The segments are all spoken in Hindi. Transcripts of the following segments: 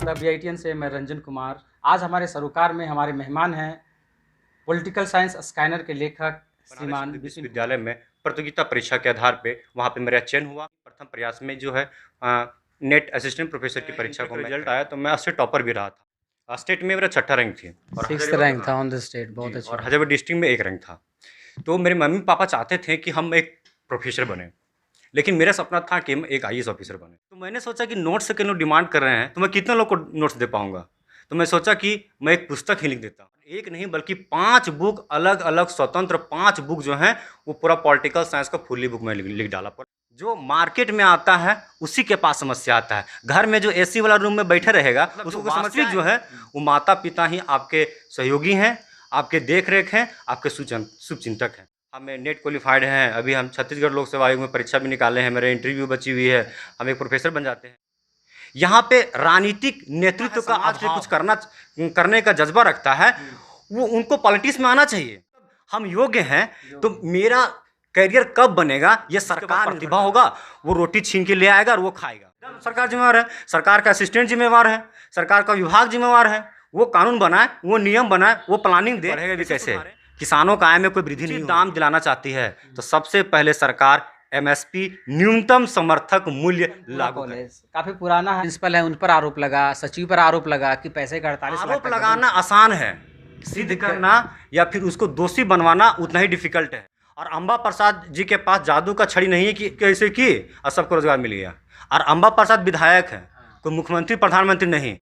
द BITN से मैं रंजन कुमार। आज हमारे सरोकार में हमारे मेहमान हैं पॉलिटिकल साइंस स्कैनर के लेखक श्रीमान विश्वविद्यालय में प्रतियोगिता परीक्षा के आधार पे वहाँ पे मेरा चयन हुआ। प्रथम प्रयास में जो है नेट असिस्टेंट प्रोफेसर की परीक्षा को रिजल्ट आया तो मैं उससे टॉपर भी रहा था। स्टेट में मेरा छठा रैंक थी और 6th रैंक था ऑन द स्टेट। बहुत अच्छा। और हजारीबाग डिस्ट्रिक्ट में 1 रैंक था। तो मेरे मम्मी पापा चाहते थे कि हम एक प्रोफेसर बने, लेकिन मेरा सपना था कि मैं एक IAS ऑफिसर बने। तो मैंने सोचा कि नोट्स के लोग डिमांड कर रहे हैं तो मैं कितने लोग को नोट्स दे पाऊंगा। तो मैं सोचा कि मैं एक पुस्तक ही लिख देता हूँ, एक नहीं बल्कि 5 बुक, अलग अलग स्वतंत्र 5 बुक जो हैं वो पूरा पॉलिटिकल साइंस का फुल्ली बुक में लिख डाला। पर जो मार्केट में आता है उसी के पास समस्या आता है। घर में जो AC वाला रूम में बैठे रहेगा उसको वास्तविक जो है वो माता पिता ही आपके सहयोगी हैं, आपके देख रेख हैं, आपके शुभचिंतक हैं। हमें नेट क्वालिफाइड हैं, अभी हम छत्तीसगढ़ लोक सेवा आयोग में परीक्षा भी निकाले हैं, मेरे इंटरव्यू बची हुई है, हम एक प्रोफेसर बन जाते हैं। यहाँ पे राजनीतिक नेतृत्व का आपसे कुछ करने का जज्बा रखता है, वो उनको पॉलिटिक्स में आना चाहिए। हम योग्य हैं तो मेरा करियर कब बनेगा ये सरकार प्रतिभा होगा, वो रोटी छीन के ले आएगा और वो खाएगा। सरकार जिम्मेवार है, सरकार का असिस्टेंट जिम्मेवार है, सरकार का विभाग जिम्मेवार है। वो कानून बनाए, वो नियम बनाए, वो प्लानिंग दे। बढ़ेगा भी कैसे? किसानों का आय में कोई वृद्धि नहीं, दाम दिलाना चाहती है तो सबसे पहले सरकार MSP न्यूनतम समर्थक मूल्य लागू करे। काफी पुराना है, प्रिंसिपल है, उन पर आरोप लगा, सचिव पर आरोप लगा कि पैसे का 48 लाख। आरोप लगाना आसान है, सिद्ध करना या फिर उसको दोषी बनवाना उतना ही डिफिकल्ट है। और अंबा प्रसाद जी के पास जादू का छड़ी नहीं है कि कैसे की और सबको रोजगार मिल गया। और अंबा प्रसाद विधायक है, कोई मुख्यमंत्री प्रधानमंत्री नहीं।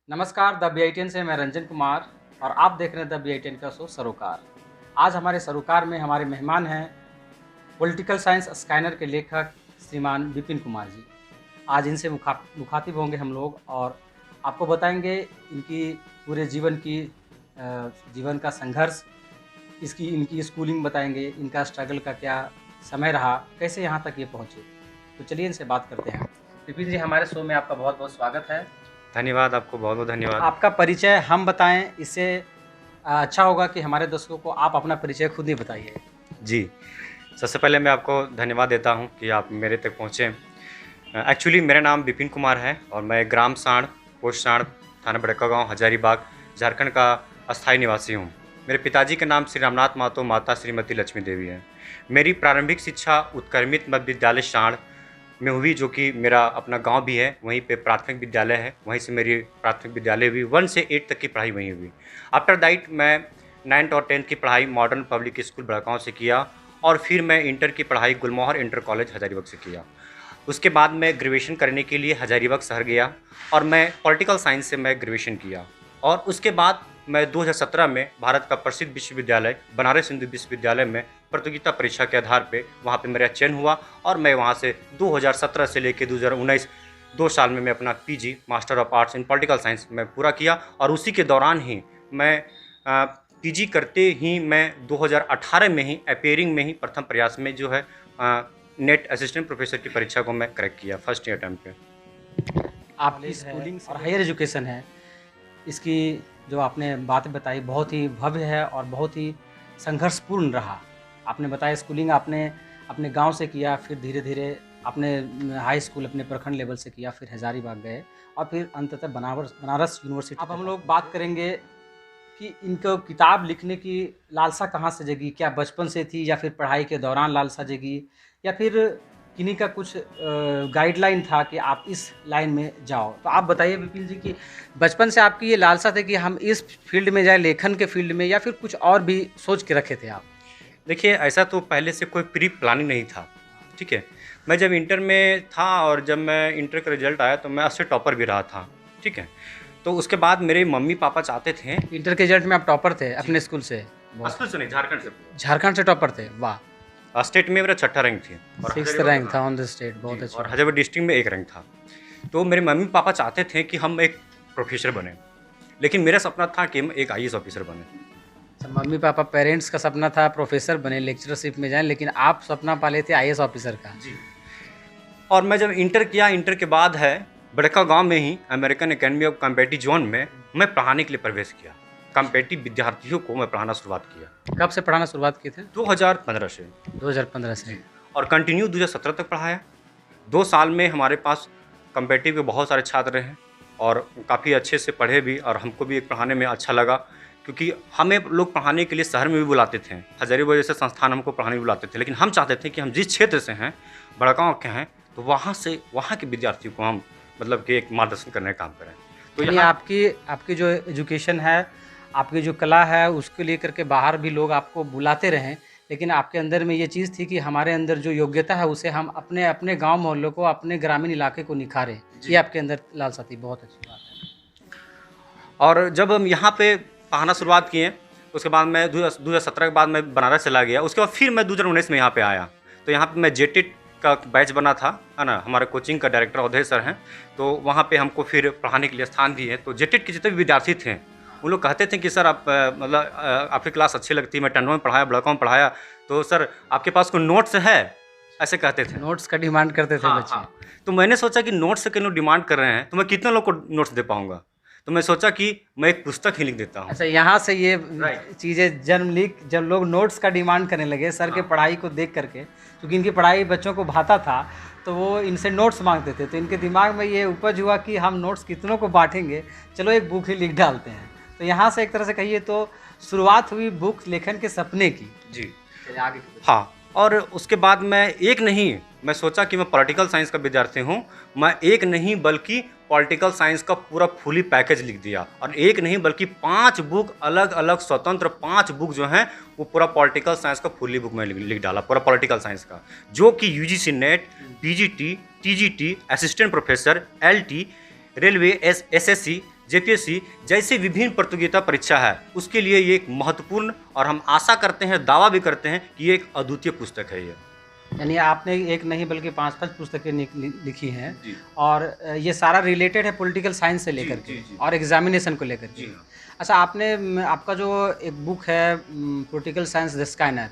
नमस्कार, द BITN से मैं रंजन कुमार और आप देख रहे हैं द BITN का शो सरोकार। आज हमारे सरोकार में हमारे मेहमान हैं पॉलिटिकल साइंस स्कैनर के लेखक श्रीमान विपिन कुमार जी। आज इनसे मुखातिब होंगे हम लोग और आपको बताएंगे इनकी पूरे जीवन का संघर्ष, इनकी स्कूलिंग बताएंगे, इनका स्ट्रगल का क्या समय रहा, कैसे यहाँ तक ये पहुँचे। तो चलिए इनसे बात करते हैं। विपिन जी, हमारे शो में आपका बहुत बहुत स्वागत है। धन्यवाद, आपको बहुत बहुत धन्यवाद। आपका परिचय हम बताएं, इससे अच्छा होगा कि हमारे दर्शकों को आप अपना परिचय खुद ही बताइए। जी, सबसे पहले मैं आपको धन्यवाद देता हूं कि आप मेरे तक पहुंचे। एक्चुअली मेरा नाम विपिन कुमार है और मैं ग्राम साण, पोस्ट साण, थाना बड़कागांव, हजारीबाग, झारखंड का अस्थायी निवासी हूं। मेरे पिताजी का नाम श्री रामनाथ महतो, माता श्रीमती लक्ष्मी देवी है। मेरी प्रारंभिक शिक्षा उत्क्रमित मध्य विद्यालय साण में हुई, जो कि मेरा अपना गांव भी है, वहीं पे प्राथमिक विद्यालय है, वहीं से मेरी प्राथमिक विद्यालय हुई। 1 से 8 तक की पढ़ाई वहीं हुई। आफ्टर दैट मैं 9th और 10th की पढ़ाई मॉडर्न पब्लिक स्कूल बड़कागांव से किया और फिर मैं इंटर की पढ़ाई गुलमोहर इंटर कॉलेज हजारीबाग से किया। उसके बाद मैं ग्रेजुएशन करने के लिए हजारीबाग शहर गया और मैं पॉलिटिकल साइंस से मैं ग्रेजुएशन किया। और उसके बाद मैं 2017 में भारत का प्रसिद्ध विश्वविद्यालय बनारस हिंदू विश्वविद्यालय में प्रतियोगिता परीक्षा के आधार पे वहाँ पे मेरा चयन हुआ और मैं वहाँ से 2017 से लेकर 2019 2 साल में मैं अपना PG master of arts in political science में पूरा किया। और उसी के दौरान ही मैं PG करते ही मैं 2018 में ही अपेयरिंग में ही प्रथम प्रयास में जो है नेट असिस्टेंट प्रोफेसर की परीक्षा को मैं क्रैक किया फर्स्ट अटेम्प्ट पे। आपकी स्कूलिंग और हायर एजुकेशन है, इसकी जो आपने बातें बताई बहुत ही भव्य है और बहुत ही संघर्षपूर्ण रहा। आपने बताया स्कूलिंग आपने अपने गांव से किया, फिर धीरे धीरे आपने हाई स्कूल अपने प्रखंड लेवल से किया, फिर हजारीबाग गए और फिर अंततः बनारस यूनिवर्सिटी। अब हम लोग बात करेंगे कि इनको किताब लिखने की लालसा कहाँ से जगी, क्या बचपन से थी या फिर पढ़ाई के दौरान लालसा जगी या फिर किन्हीं का कुछ गाइडलाइन था कि आप इस लाइन में जाओ। तो आप बताइए विपिन जी कि बचपन से आपकी ये लालसा थी कि हम इस फील्ड में जाए, लेखन के फील्ड में, या फिर कुछ और भी सोच के रखे थे आप? देखिए, ऐसा तो पहले से कोई प्री प्लानिंग नहीं था, ठीक है। मैं जब इंटर में था और जब मैं इंटर का रिजल्ट आया तो मैं उससे टॉपर भी रहा था, ठीक है। तो उसके बाद मेरे मम्मी पापा चाहते थे। इंटर के रिजल्ट में आप टॉपर थे अपने स्कूल से? स्कूल से नहीं, झारखंड से। झारखंड से टॉपर थे, वाह। स्टेट में मेरा छठा रैंक थी और 6th रैंक था ऑन द स्टेट, बहुत अच्छा। और हजारीबाग डिस्ट्रिक्ट में 1 रैंक था। तो मेरे मम्मी पापा चाहते थे कि हम एक प्रोफेसर बने, लेकिन मेरा सपना था कि हम एक IAS ऑफिसर बने। मम्मी पापा पेरेंट्स का सपना था प्रोफेसर बने, लेक्चरशिप में जाएं, लेकिन आप सपना पाले थे IAS ऑफिसर का। जी। और मैं जब इंटर किया, इंटर के बाद है बड़कागांव में ही American academy of competitive zone में मैं पढ़ाने के लिए प्रवेश किया। कॉम्पिटिटिव विद्यार्थियों को मैं पढ़ाना शुरुआत किया। कब से पढ़ाना शुरुआत किए थे? 2015 से। 2015 से। और कंटिन्यू 2017 तक पढ़ाया। 2 साल में हमारे पास कॉम्पिटिटिव के बहुत सारे छात्र हैं और काफ़ी अच्छे से पढ़े भी, और हमको भी एक पढ़ाने में अच्छा लगा, क्योंकि हमें लोग पढ़ाने के लिए शहर में भी बुलाते थे, हजारीबाग जैसे संस्थान हमको पढ़ाने भी बुलाते थे, लेकिन हम चाहते थे कि हम जिस क्षेत्र से हैं, बड़गांव के हैं, तो वहाँ के विद्यार्थियों को हम मतलब कि एक मार्गदर्शन करने का काम करें। तो यानी आपकी जो एजुकेशन है, आपकी जो कला है, उसको लेकर के बाहर भी लोग आपको बुलाते रहें, लेकिन आपके अंदर में ये चीज़ थी कि हमारे अंदर जो योग्यता है उसे हम अपने अपने गांव मोहल्लों को, अपने ग्रामीण इलाके को निखारें। ये आपके अंदर लालसा थी, बहुत अच्छी बात है। और जब हम यहाँ पे पढ़ाना शुरुआत किए, उसके बाद मैं 2017 के बाद मैं बनारस चला गया। उसके बाद फिर मैं 2019 में यहाँ पे आया, तो यहाँ पे मैं जेटेट का बैच बना था, है ना। हमारे कोचिंग का डायरेक्टर अवधेश सर हैं, तो वहाँ पे हमको फिर पढ़ाने के लिए स्थान दिए। तो जेटेट के जितने भी विद्यार्थी थे, उन लोग कहते थे कि सर आप मतलब आपकी क्लास अच्छी लगती है। मैं टंडवा में पढ़ाया, बड़गांव में पढ़ाया, तो सर आपके पास कोई नोट्स है, ऐसे कहते थे। नोट्स का डिमांड करते थे बच्चे। हाँ। तो मैंने सोचा कि नोट्स के लोग डिमांड कर रहे हैं, तो मैं कितने लोग को नोट्स दे पाऊंगा। तो मैं सोचा कि मैं एक पुस्तक ही लिख देता हूँ। अच्छा, यहाँ से ये चीज़ें जन्म ली जब लोग नोट्स का डिमांड करने लगे सर के पढ़ाई को देख करके, क्योंकि इनकी पढ़ाई बच्चों को भाता था, तो वो इनसे नोट्स मांगते थे। तो इनके दिमाग में ये उपज हुआ कि हम नोट्स कितनों को बांटेंगे, चलो एक बुक ही लिख डालते हैं। तो यहाँ से एक तरह से कहिए तो शुरुआत हुई बुक लेखन के सपने की। जी आगे हाँ। और उसके बाद मैं सोचा कि मैं पॉलिटिकल साइंस का विद्यार्थी हूँ, मैं एक नहीं बल्कि पॉलिटिकल साइंस का पूरा फुली पैकेज लिख दिया। और एक नहीं बल्कि 5 बुक, अलग अलग स्वतंत्र 5 बुक जो हैं, वो पूरा पॉलिटिकल साइंस का फुली बुक में लिख डाला, पूरा पॉलिटिकल साइंस का, जो कि UGC net, PGT, TGT, assistant professor, LT, railway, SSC, JPSC जैसे विभिन्न प्रतियोगिता परीक्षा है, उसके लिए ये एक महत्वपूर्ण, और हम आशा करते हैं, दावा भी करते हैं कि ये एक अद्वितीय पुस्तक है। ये यानी आपने एक नहीं बल्कि 5-5 पुस्तकें लिखी हैं, और ये सारा रिलेटेड है पॉलिटिकल साइंस से लेकर के और एग्जामिनेशन को लेकर के। अच्छा, आपका जो एक बुक है पॉलिटिकल साइंस द स्कैनर,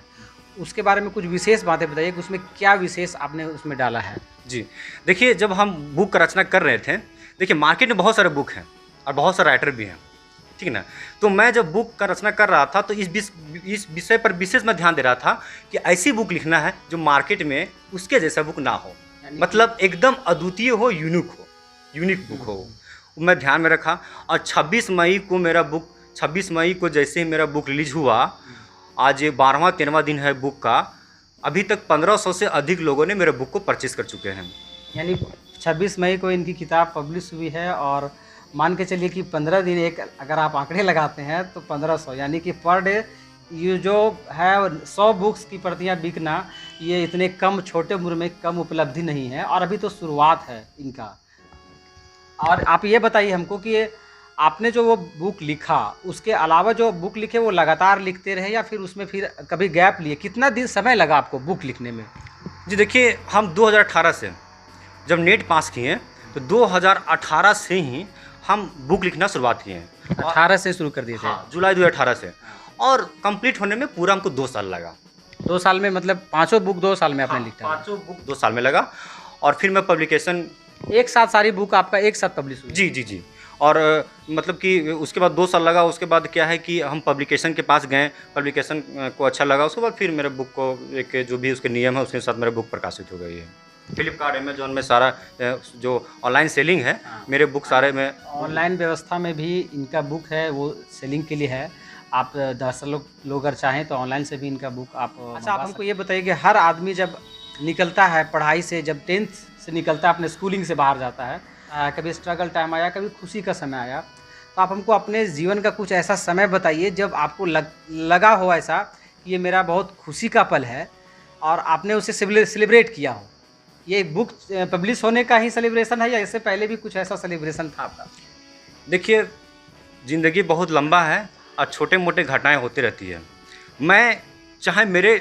उसके बारे में कुछ विशेष बातें बताइए कि उसमें क्या विशेष आपने उसमें डाला है। जी देखिए, जब हम बुक का रचना कर रहे थे, देखिए मार्केट में बहुत सारे बुक हैं और बहुत सारे राइटर भी हैं, ठीक है ना। तो मैं जब बुक का रचना कर रहा था, तो इस विषय पर विशेष मैं ध्यान दे रहा था कि ऐसी बुक लिखना है जो मार्केट में उसके जैसा बुक ना हो, मतलब एकदम अद्वितीय हो, यूनिक बुक हो। मैं ध्यान में रखा, और 26 मई को जैसे ही मेरा बुक रिलीज हुआ, आज ये 12वां-13वां दिन है बुक का, अभी तक 1500 से अधिक लोगों ने मेरे बुक को परचेस कर चुके हैं। यानी 26 मई को इनकी किताब पब्लिश हुई है, और मान के चलिए कि 15 दिन, एक अगर आप आंकड़े लगाते हैं तो 1500, यानी कि पर डे ये जो है 100 बुक्स की प्रतियां बिकना, ये इतने कम छोटे उम्र में कम उपलब्धि नहीं है, और अभी तो शुरुआत है इनका। और आप ये बताइए हमको कि आपने जो वो बुक लिखा, उसके अलावा जो बुक लिखे वो लगातार लिखते रहे या फिर उसमें फिर कभी गैप लिए? कितना दिन समय लगा आपको बुक लिखने में? जी देखिए, हम 2018 से जब नेट पास किए, तो 2018 से ही हम बुक लिखना शुरुआत किए हैं। 18 से शुरू कर दिए थे? हाँ, जुलाई 2018 से, और कंप्लीट होने में पूरा हमको 2 साल लगा। 2 साल में, मतलब 5 बुक 2 साल में आपने लिखा? 5 बुक 2 साल में लगा, और फिर मैं पब्लिकेशन एक साथ सारी बुक आपका एक साथ पब्लिश हुई? जी। और मतलब कि उसके बाद 2 साल लगा। उसके बाद क्या है कि हम पब्लिकेशन के पास गए, पब्लिकेशन को अच्छा लगा, उसके बाद फिर मेरे बुक को एक जो भी उसके नियम है उसके साथ मेरे बुक प्रकाशित हो गई है। फ्लिपकार्ट, अमेजोन में सारा जो ऑनलाइन सेलिंग है, मेरे बुक सारे में ऑनलाइन व्यवस्था में भी इनका बुक है, वो सेलिंग के लिए है। आप दरअसल लोग अगर चाहें तो ऑनलाइन से भी इनका बुक आप अच्छा, आप हमको ये बताइए कि हर आदमी जब निकलता है पढ़ाई से, जब 10th से निकलता है, अपने स्कूलिंग से बाहर जाता है, कभी स्ट्रगल टाइम आया, कभी खुशी का समय आया, तो आप हमको अपने जीवन का कुछ ऐसा समय बताइए जब आपको लगा हो ऐसा कि ये मेरा बहुत खुशी का पल है और आपने उसे सेलिब्रेट किया हो। ये बुक पब्लिश होने का ही सेलिब्रेशन है या इससे पहले भी कुछ ऐसा सेलिब्रेशन था आपका? देखिए, ज़िंदगी बहुत लंबा है और छोटे मोटे घटनाएं होती रहती है। मैं चाहे मेरे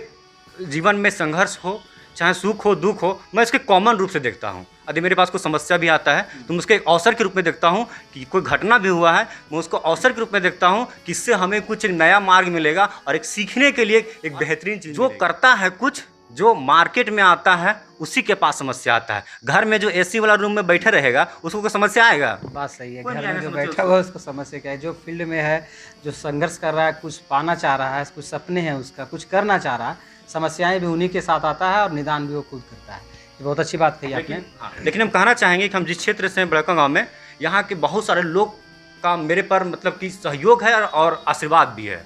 जीवन में संघर्ष हो, चाहे सुख हो, दुख हो, मैं इसके कॉमन रूप से देखता हूँ। यदि मेरे पास कोई समस्या भी आता है तो मैं उसके एक अवसर के रूप में देखता हूँ कि कोई घटना भी हुआ है, मैं उसको अवसर के रूप में देखता हूँ कि इससे हमें कुछ एक नया मार्ग मिलेगा और एक सीखने के लिए एक बेहतरीन चीज़। जो करता है कुछ, जो मार्केट में आता है, उसी के पास समस्या आता है। घर में जो एसी वाला रूम में बैठे रहेगा उसको कोई समस्या आएगा? बात सही है। घर में जो बैठा हुआ है उसको समस्या क्या है? जो फील्ड में है, जो संघर्ष कर रहा है, कुछ पाना चाह रहा है, कुछ सपने हैं उसका, कुछ करना चाह रहा है, समस्याएं भी उन्हीं के साथ आता है और निदान भी वो खुद करता है। ये बहुत अच्छी बात कही आपने। लेकिन हम कहना चाहेंगे कि हम जिस क्षेत्र से हैं, बड़का गाँव में, यहाँ के बहुत सारे लोग का मेरे पर मतलब कि सहयोग है और आशीर्वाद भी है,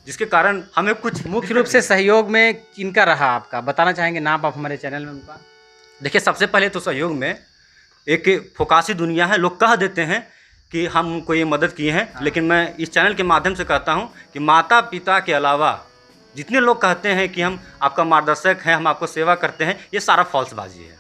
जिसके कारण हमें कुछ मुख्य रूप से सहयोग में किनका रहा आपका, बताना चाहेंगे नाम आप हमारे चैनल में उनका? देखिए, सबसे पहले तो सहयोग में एक फोकासी दुनिया है। लोग कह देते हैं कि हम उनको ये मदद किए हैं, लेकिन मैं इस चैनल के माध्यम से कहता हूँ कि माता पिता के अलावा जितने लोग कहते हैं कि हम आपका मार्गदर्शक हैं, हम आपको सेवा करते हैं, ये सारा फॉल्सबाजी है।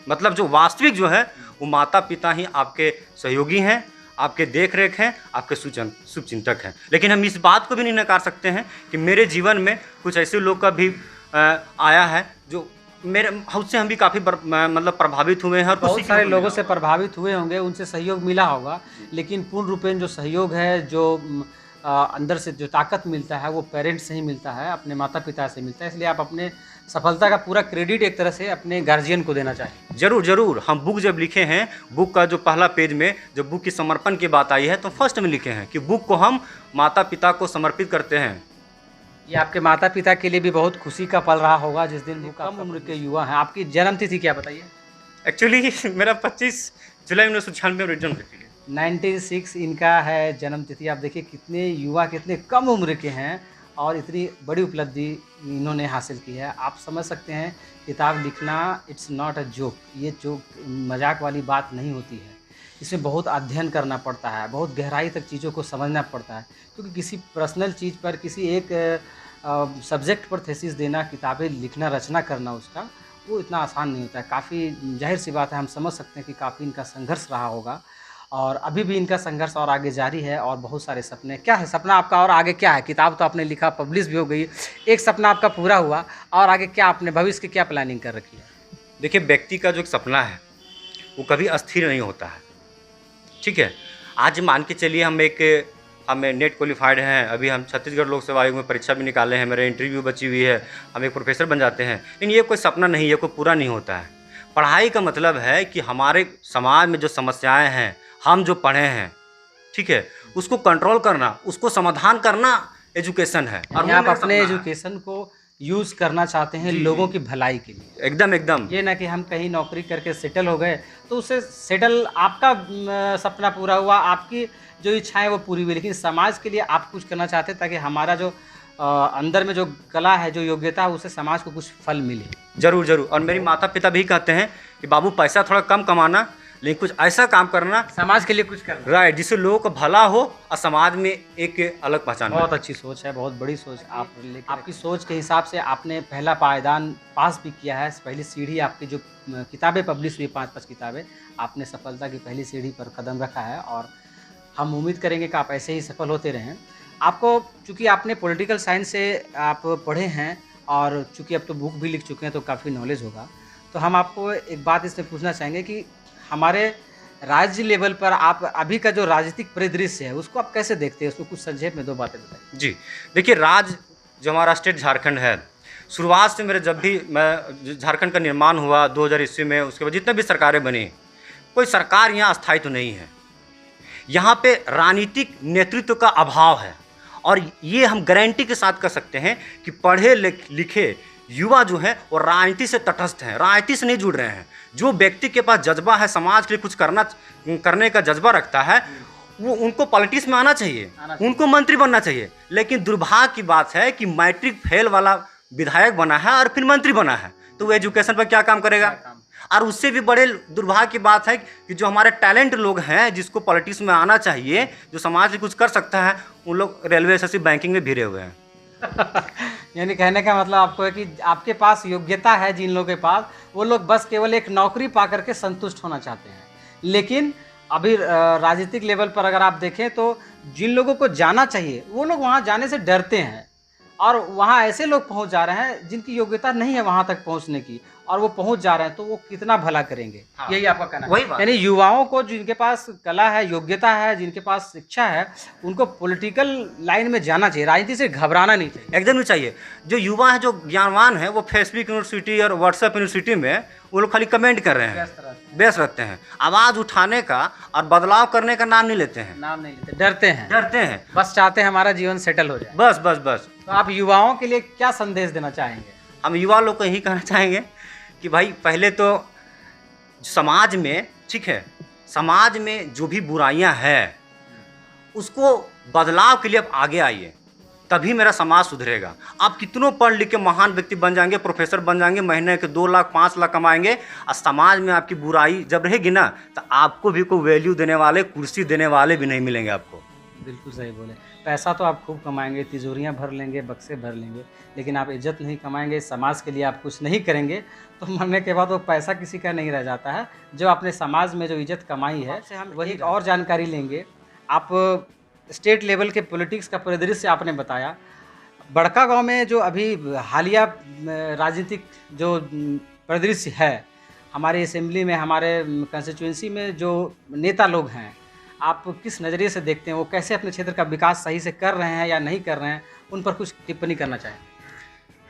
मतलब जो वास्तविक जो है वो माता पिता ही आपके सहयोगी हैं, आपके देख रेख हैं, आपके शुभचिंतक हैं। लेकिन हम इस बात को भी नहीं नकार सकते हैं कि मेरे जीवन में कुछ ऐसे लोग का भी आया है जो मेरे उससे हम भी काफ़ी मतलब प्रभावित हुए हैं और बहुत सारे लोगों से प्रभावित हुए होंगे, उनसे सहयोग मिला होगा, लेकिन पूर्ण रूपेण जो सहयोग है, जो अंदर से जो ताकत मिलता है वो पेरेंट्स से ही मिलता है, अपने माता पिता से मिलता है। इसलिए आप अपने सफलता का पूरा क्रेडिट एक तरह से अपने गार्जियन को देना चाहिए। जरूर जरूर। हम बुक जब लिखे हैं, बुक का जो पहला पेज में जब बुक की समर्पण की बात आई है तो फर्स्ट में लिखे हैं कि बुक को हम माता पिता को समर्पित करते हैं। ये आपके माता पिता के लिए भी बहुत खुशी का पल रहा होगा जिस दिन वो कम उम्र के युवा हैं। आपकी जन्म तिथि क्या बताइए? एक्चुअली मेरा 25 जुलाई 1996 में जन्म तिथि है। 96 इनका है जन्म तिथि। आप देखिए कितने युवा, कितने कम उम्र के हैं और इतनी बड़ी उपलब्धि इन्होंने हासिल की है। आप समझ सकते हैं किताब लिखना इट्स नॉट अ जोक, ये जोक मजाक वाली बात नहीं होती है। इसमें बहुत अध्ययन करना पड़ता है, बहुत गहराई तक चीज़ों को समझना पड़ता है, क्योंकि किसी पर्सनल चीज़ पर, किसी एक सब्जेक्ट पर थीसिस देना, किताबें लिखना, रचना करना उसका, वो इतना आसान नहीं होता है। काफ़ी जाहिर सी बात है, हम समझ सकते हैं कि काफ़ी इनका संघर्ष रहा होगा और अभी भी इनका संघर्ष और आगे जारी है और बहुत सारे सपने। क्या है सपना आपका और आगे क्या है? किताब तो आपने लिखा, पब्लिश भी हो गई, एक सपना आपका पूरा हुआ और आगे क्या, आपने भविष्य की क्या प्लानिंग कर रखी है? देखिए, व्यक्ति का जो एक सपना है वो कभी अस्थिर नहीं होता है, ठीक है। आज मान के चलिए हमें नेट क्वालिफाइड हैं, अभी हम छत्तीसगढ़ लोक सेवा आयोग में परीक्षा भी निकाले हैं, मेरे इंटरव्यू बची हुई है, हम एक प्रोफेसर बन जाते हैं, लेकिन ये कोई सपना नहीं है, कोई पूरा नहीं होता है। पढ़ाई का मतलब है कि हमारे समाज में जो समस्याएं हैं, हम जो पढ़े हैं, ठीक है, उसको कंट्रोल करना, उसको समाधान करना एजुकेशन है। और आप अपने एजुकेशन को यूज़ करना चाहते हैं लोगों की भलाई के लिए। एकदम एकदम। ये ना कि हम कहीं नौकरी करके सेटल हो गए तो उससे सेटल आपका सपना पूरा हुआ, आपकी जो इच्छाएं वो पूरी हुई, लेकिन समाज के लिए आप कुछ करना चाहते हैं ताकि हमारा जो अंदर में जो कला है, जो योग्यता है, उससे समाज को कुछ फल मिले। जरूर जरूर। और मेरे माता पिता भी कहते हैं कि बाबू पैसा थोड़ा कम कमाना, लेकिन कुछ ऐसा काम करना, समाज के लिए कुछ करना, राइट, जिससे लोगों का भला हो और समाज में एक अलग पहचान। बहुत अच्छी सोच है, बहुत बड़ी सोच। आपकी सोच के हिसाब से आपने पहला पायदान पास भी किया है, पहली सीढ़ी आपकी जो किताबें पब्लिश हुई 5-5 किताबें, आपने सफलता की पहली सीढ़ी पर कदम रखा है और हम उम्मीद करेंगे कि आप ऐसे ही सफल होते रहें। आपको चूँकि आपने पॉलिटिकल साइंस से आप पढ़े हैं और चूँकि अब तो बुक भी लिख चुके हैं तो काफ़ी नॉलेज होगा, तो हम आपको एक बात इसमें पूछना चाहेंगे कि हमारे राज्य लेवल पर आप अभी का जो राजनीतिक परिदृश्य है उसको आप कैसे देखते हैं? उसको कुछ संक्षेप में 2 बातें बताइए। जी देखिए, जो हमारा स्टेट झारखंड है, शुरुआत से मेरे जब भी झारखंड का निर्माण हुआ 2000 ईस्वी में, उसके बाद जितने भी सरकारें बनी, कोई सरकार यहाँ अस्थायी तो नहीं है। यहाँ पे राजनीतिक नेतृत्व का अभाव है और ये हम गारंटी के साथ कह सकते हैं कि पढ़े लिखे युवा जो है वो राजनीति से तटस्थ हैं, राजनीति से नहीं जुड़ रहे हैं। जो व्यक्ति के पास जज्बा है, समाज के लिए कुछ करने का जज्बा रखता है, वो उनको पॉलिटिक्स में आना चाहिए, उनको मंत्री बनना चाहिए। लेकिन दुर्भाग्य की बात है कि मैट्रिक फेल वाला विधायक बना है और फिर मंत्री बना है, तो वो एजुकेशन पर क्या काम करेगा? और उससे भी बड़े दुर्भाग्य की बात है कि जो हमारे टैलेंट लोग हैं, जिसको पॉलिटिक्स में आना चाहिए, जो समाज में कुछ कर सकता है, उन लोग रेलवे एसएससी बैंकिंग में भिड़े हुए हैं। यानी कहने का मतलब आपको है कि आपके पास योग्यता है, जिन लोगों के पास, वो लोग बस केवल एक नौकरी पा करके संतुष्ट होना चाहते हैं। लेकिन अभी राजनीतिक लेवल पर अगर आप देखें तो जिन लोगों को जाना चाहिए वो लोग वहाँ जाने से डरते हैं और वहाँ ऐसे लोग पहुँच जा रहे हैं जिनकी योग्यता नहीं है वहाँ तक पहुँचने की, और वो पहुँच जा रहे हैं, तो वो कितना भला करेंगे। हाँ। यही आपका कहना है? यानी युवाओं को जिनके पास कला है, योग्यता है, जिनके पास शिक्षा है, उनको पॉलिटिकल लाइन में जाना चाहिए, राजनीति से घबराना नहीं चाहिए। एकदम नहीं चाहिए। जो युवा है, जो ज्ञानवान है, वो फेसबुक यूनिवर्सिटी और व्हाट्सएप यूनिवर्सिटी में वो लोग खाली कमेंट कर रहे हैं, व्यस्त रहते हैं। आवाज़ उठाने का और बदलाव करने का नाम नहीं लेते हैं, डरते हैं, बस चाहते हैं हमारा जीवन सेटल हो जाए, बस बस बस। तो आप युवाओं के लिए क्या संदेश देना चाहेंगे? हम युवा लोग को यही कहना चाहेंगे कि भाई पहले तो समाज में, ठीक है, समाज में जो भी बुराइयां हैं उसको बदलाव के लिए आप आगे आइए, तभी मेरा समाज सुधरेगा। आप कितनों पढ़ लिख के महान व्यक्ति बन जाएंगे, प्रोफेसर बन जाएंगे, महीने के 2 लाख 5 लाख कमाएंगे, और समाज में आपकी बुराई जब रहेगी ना तो आपको भी कोई वैल्यू देने वाले, कुर्सी देने वाले भी नहीं मिलेंगे आपको। बिल्कुल सही बोले। पैसा तो आप खूब कमाएंगे, तिजोरियां भर लेंगे, बक्से भर लेंगे, लेकिन आप इज्जत नहीं कमाएंगे, समाज के लिए आप कुछ नहीं करेंगे, तो मरने के बाद वो पैसा किसी का नहीं रह जाता है। जो आपने समाज में जो इज्जत कमाई है वही और जानकारी लेंगे। आप स्टेट लेवल के पॉलिटिक्स का परिदृश्य आपने बताया। बड़का गांव में जो अभी हालिया राजनीतिक जो परिदृश्य है, हमारे असेंबली में, हमारे कंस्टिट्यूंसी में जो नेता लोग हैं, आप किस नज़रिए से देखते हैं? वो कैसे अपने क्षेत्र का विकास सही से कर रहे हैं या नहीं कर रहे हैं? उन पर कुछ टिप्पणी करना चाहें।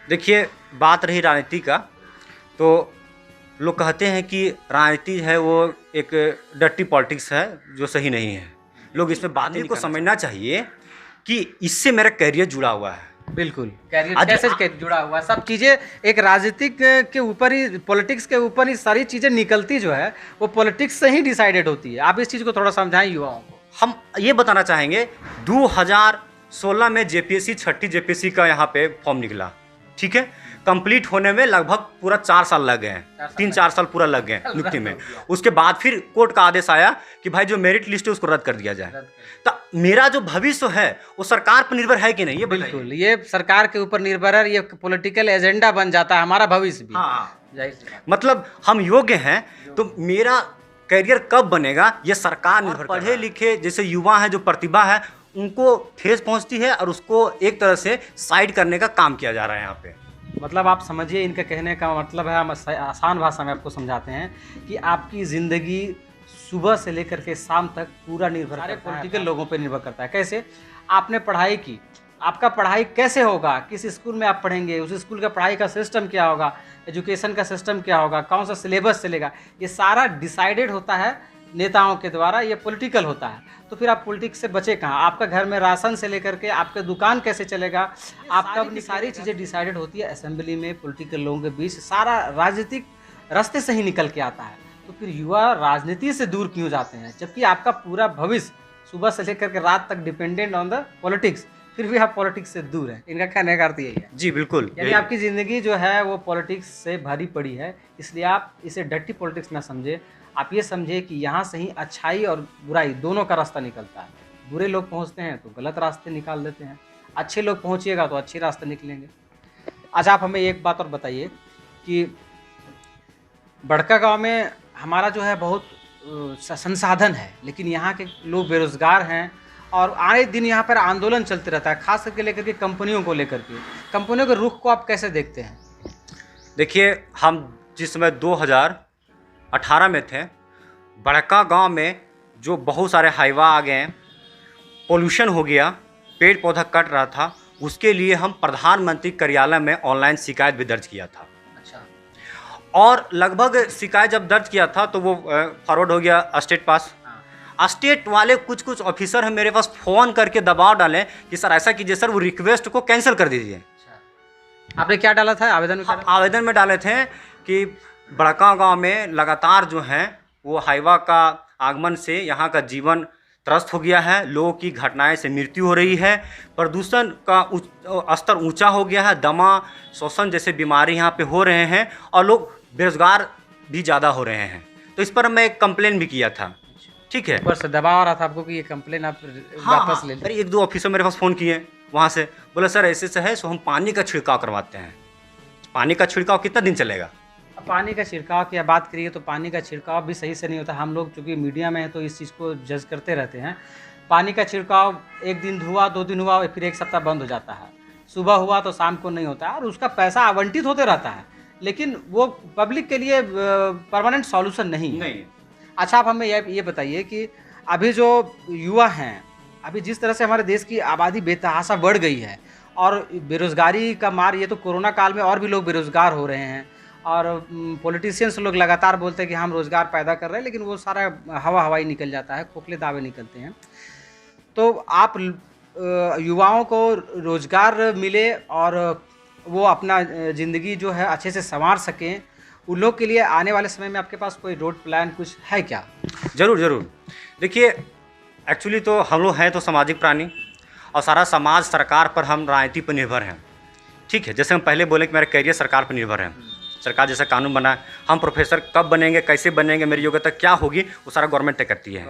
देखिए, बात रही राजनीति का, तो लोग कहते हैं कि राजनीति है वो एक डर्टी पॉलिटिक्स है जो सही नहीं है। लोग इसमें बातें को समझना चाहिए कि इससे मेरा करियर जुड़ा हुआ है। बिल्कुल, कैरियर कैसे जुड़ा हुआ है? सब चीज़ें एक राजनीतिक के ऊपर ही, पॉलिटिक्स के ऊपर ही सारी चीज़ें निकलती जो है वो पॉलिटिक्स से ही डिसाइडेड होती है। आप इस चीज़ को थोड़ा समझाएं युवाओं को। हम ये बताना चाहेंगे, 2016 में जेपीएससी, छठी जेपीएससी का यहाँ पे फॉर्म निकला, ठीक है। कंप्लीट होने में लगभग पूरा 4 साल लग गए हैं, 3-4 साल पूरा लग गए नियुक्ति में। उसके बाद फिर कोर्ट का आदेश आया कि भाई जो मेरिट लिस्ट है उसको रद्द कर दिया जाए। तो मेरा जो भविष्य है वो सरकार पर निर्भर है कि नहीं, ये बिल्कुल, ये सरकार के ऊपर निर्भर है। ये पॉलिटिकल एजेंडा बन जाता है हमारा भविष्य भी। हाँ, मतलब हम योग्य हैं तो मेरा करियर कब बनेगा ये सरकार निर्भर। पढ़े लिखे जैसे युवा हैं, जो प्रतिभा है, उनको ठेस पहुंचती है और उसको एक तरह से साइड करने का काम किया जा रहा है यहाँ पे। मतलब आप समझिए, इनका कहने का मतलब है, हम आसान भाषा में आपको समझाते हैं कि आपकी ज़िंदगी सुबह से लेकर के शाम तक पूरा निर्भर करता है, पॉलिटिकल लोगों पे निर्भर करता है। कैसे? आपने पढ़ाई की, आपका पढ़ाई कैसे होगा, किस स्कूल में आप पढ़ेंगे, उस स्कूल का पढ़ाई का सिस्टम क्या होगा, एजुकेशन का सिस्टम क्या होगा, कौन सा सिलेबस चलेगा, ये सारा डिसाइडेड होता है नेताओं के द्वारा। ये पॉलिटिकल होता है। तो फिर आप पॉलिटिक्स से बचे कहाँ? आपका घर में राशन से लेकर के आपका दुकान कैसे चलेगा, आपका अपनी सारी चीज़ें डिसाइडेड होती है असेंबली में, पॉलिटिकल लोगों के बीच। सारा राजनीतिक रास्ते से ही निकल के आता है। तो फिर युवा राजनीति से दूर क्यों जाते हैं, जबकि आपका पूरा भविष्य सुबह से लेकर के रात तक डिपेंडेंट ऑन द पॉलिटिक्स, फिर भी आप पॉलिटिक्स से दूर हैं? इनका कहने का अर्थ यही है। जी बिल्कुल, यानी आपकी ज़िंदगी जो है वो पॉलिटिक्स से भरी पड़ी है। इसलिए आप इसे डर्टी पॉलिटिक्स ना समझे, आप ये समझे कि यहाँ से ही अच्छाई और बुराई दोनों का रास्ता निकलता है। बुरे लोग पहुँचते हैं तो गलत रास्ते निकाल देते हैं, अच्छे लोग पहुँचिएगा तो अच्छे रास्ते निकलेंगे। अच्छा, आप हमें एक बात और बताइए कि बड़का गांव में हमारा जो है बहुत संसाधन है, लेकिन यहाँ के लोग बेरोजगार हैं और आए दिन यहाँ पर आंदोलन चलते रहता है, खास करके लेकर के कंपनियों को लेकर के। कंपनियों के रुख को आप कैसे देखते हैं? देखिए, हम जिस समय 2018 में थे, बड़का गांव में जो बहुत सारे हाईवा आ गए, पोल्यूशन हो गया, पेड़ पौधा कट रहा था, उसके लिए हम प्रधानमंत्री कार्यालय में ऑनलाइन शिकायत भी दर्ज किया था। अच्छा। और लगभग शिकायत जब दर्ज किया था तो वो फॉरवर्ड हो गया स्टेट पास। स्टेट वाले कुछ ऑफिसर हैं मेरे पास फ़ोन करके दबाव डालें कि सर ऐसा कीजिए सर, वो रिक्वेस्ट को कैंसिल कर दीजिए। आपने क्या डाला था आवेदन में? आवेदन में डाले थे कि बड़का गांव में लगातार जो हैं वो हाईवा का आगमन से यहाँ का जीवन त्रस्त हो गया है, लोगों की घटनाएं से मृत्यु हो रही है, प्रदूषण का स्तर ऊंचा हो गया है, दमा, श्वसन जैसे बीमारी यहाँ पे हो रहे हैं और लोग बेरोजगार भी ज़्यादा हो रहे हैं। तो इस पर मैं एक कंप्लेन भी किया था, ठीक है। ऊपर से दबाव आ रहा था आपको कि ये कंप्लेन आप वापस ले लें? अरे 1-2 ऑफिसर मेरे पास फ़ोन किए वहाँ से, बोले सर ऐसे से है, सो हम पानी का छिड़काव करवाते हैं। पानी का छिड़काव कितना दिन चलेगा? पानी का छिड़काव की बात करिए तो पानी का छिड़काव भी सही से नहीं होता। हम लोग चूँकि मीडिया में हैं तो इस चीज़ को जज करते रहते हैं। पानी का छिड़काव 1 दिन हुआ, 2 दिन हुआ, फिर 1 सप्ताह बंद हो जाता है। सुबह हुआ तो शाम को नहीं होता है और उसका पैसा आवंटित होते रहता है, लेकिन वो पब्लिक के लिए परमानेंट सॉल्यूशन नहीं है। अच्छा, आप हमें ये बताइए कि अभी जो युवा हैं, अभी जिस तरह से हमारे देश की आबादी बेतहाशा बढ़ गई है और बेरोज़गारी का मार, ये तो कोरोना काल में और भी लोग बेरोज़गार हो रहे हैं और पॉलिटिशियंस लोग लगातार बोलते हैं कि हम रोज़गार पैदा कर रहे हैं, लेकिन वो सारा हवाई निकल जाता है, खोखले दावे निकलते हैं। तो आप युवाओं को रोज़गार मिले और वो अपना ज़िंदगी जो है अच्छे से संवार सकें, उन लोग के लिए आने वाले समय में आपके पास कोई रोड प्लान कुछ है क्या? ज़रूर ज़रूर। देखिए, एक्चुअली तो हम लोग हैं तो सामाजिक प्राणी, और सारा समाज सरकार पर, हम राजनीति पर निर्भर हैं। ठीक है, जैसे हम पहले बोले कि मेरा करियर सरकार पर निर्भर है, सरकार जैसा कानून बना, हम प्रोफेसर कब बनेंगे, कैसे बनेंगे, मेरी योग्यता क्या होगी, वो सारा गवर्नमेंट तय करती है।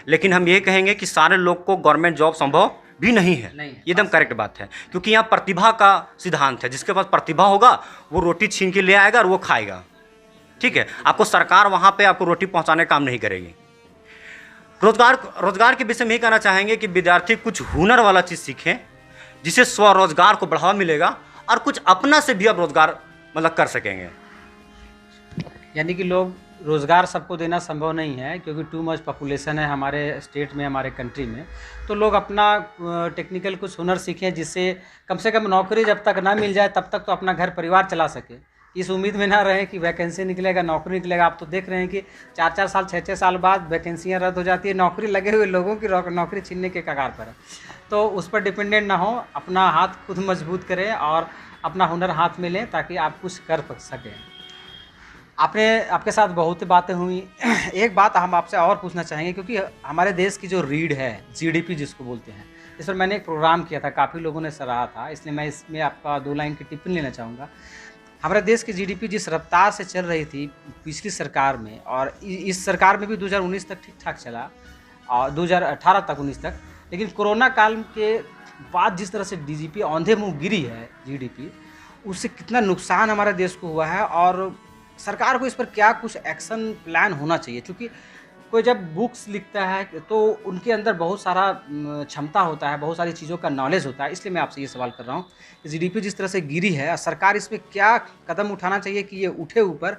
लेकिन हम ये कहेंगे कि सारे लोग को गवर्नमेंट जॉब संभव भी नहीं है। ये एकदम करेक्ट बात है, क्योंकि यहाँ प्रतिभा का सिद्धांत है। जिसके पास प्रतिभा होगा वो रोटी छीन के ले आएगा और वो खाएगा। ठीक है, आपको सरकार वहाँ पे आपको रोटी पहुँचाने का काम नहीं करेगी। रोजगार के विषय में यही कहना चाहेंगे कि विद्यार्थी कुछ हुनर वाला चीज़ सीखें, जिससे स्वरोजगार को बढ़ावा मिलेगा और कुछ अपना से भी आप रोजगार मतलब कर सकेंगे। यानी कि लोग रोज़गार सबको देना संभव नहीं है, क्योंकि टू मच पॉपुलेशन है हमारे स्टेट में, हमारे कंट्री में। तो लोग अपना टेक्निकल कुछ हुनर सीखें, जिससे कम से कम नौकरी जब तक ना मिल जाए तब तक तो अपना घर परिवार चला सके। इस उम्मीद में ना रहे कि वैकेंसी निकलेगा, नौकरी निकलेगा। आप तो देख रहे हैं कि 4-4 साल 6-6 साल बाद वैकेंसियाँ रद्द हो जाती है, नौकरी लगे हुए लोगों की नौकरी छीनने के कगार पर है। तो उस पर डिपेंडेंट ना हो, अपना हाथ खुद मजबूत करें और अपना हुनर हाथ में लें, ताकि आप कुछ कर सकें। आपके साथ बहुत बातें हुई। एक बात हम आपसे और पूछना चाहेंगे, क्योंकि हमारे देश की जो रीढ़ है, जीडीपी जिसको बोलते हैं, इस पर मैंने एक प्रोग्राम किया था, काफ़ी लोगों ने सराहा था, इसलिए मैं इसमें आपका 2 लाइन की टिप्पणी लेना चाहूँगा। हमारे देश की जीडीपी जिस रफ्तार से चल रही थी पिछली सरकार में, और इस सरकार में भी 2019 तक ठीक ठाक चला, और 2018 तक 19 तक, लेकिन कोरोना काल के बाद जिस तरह से डीजीपी औंधे मुँह गिरी है जीडीपी, उससे कितना नुकसान हमारे देश को हुआ है, और सरकार को इस पर क्या कुछ एक्शन प्लान होना चाहिए। क्योंकि कोई जब बुक्स लिखता है तो उनके अंदर बहुत सारा क्षमता होता है, बहुत सारी चीज़ों का नॉलेज होता है। इसलिए मैं आपसे ये सवाल कर रहा हूँ कि जीडीपी जिस तरह से गिरी है, सरकार इसमें क्या कदम उठाना चाहिए कि ये उठे ऊपर,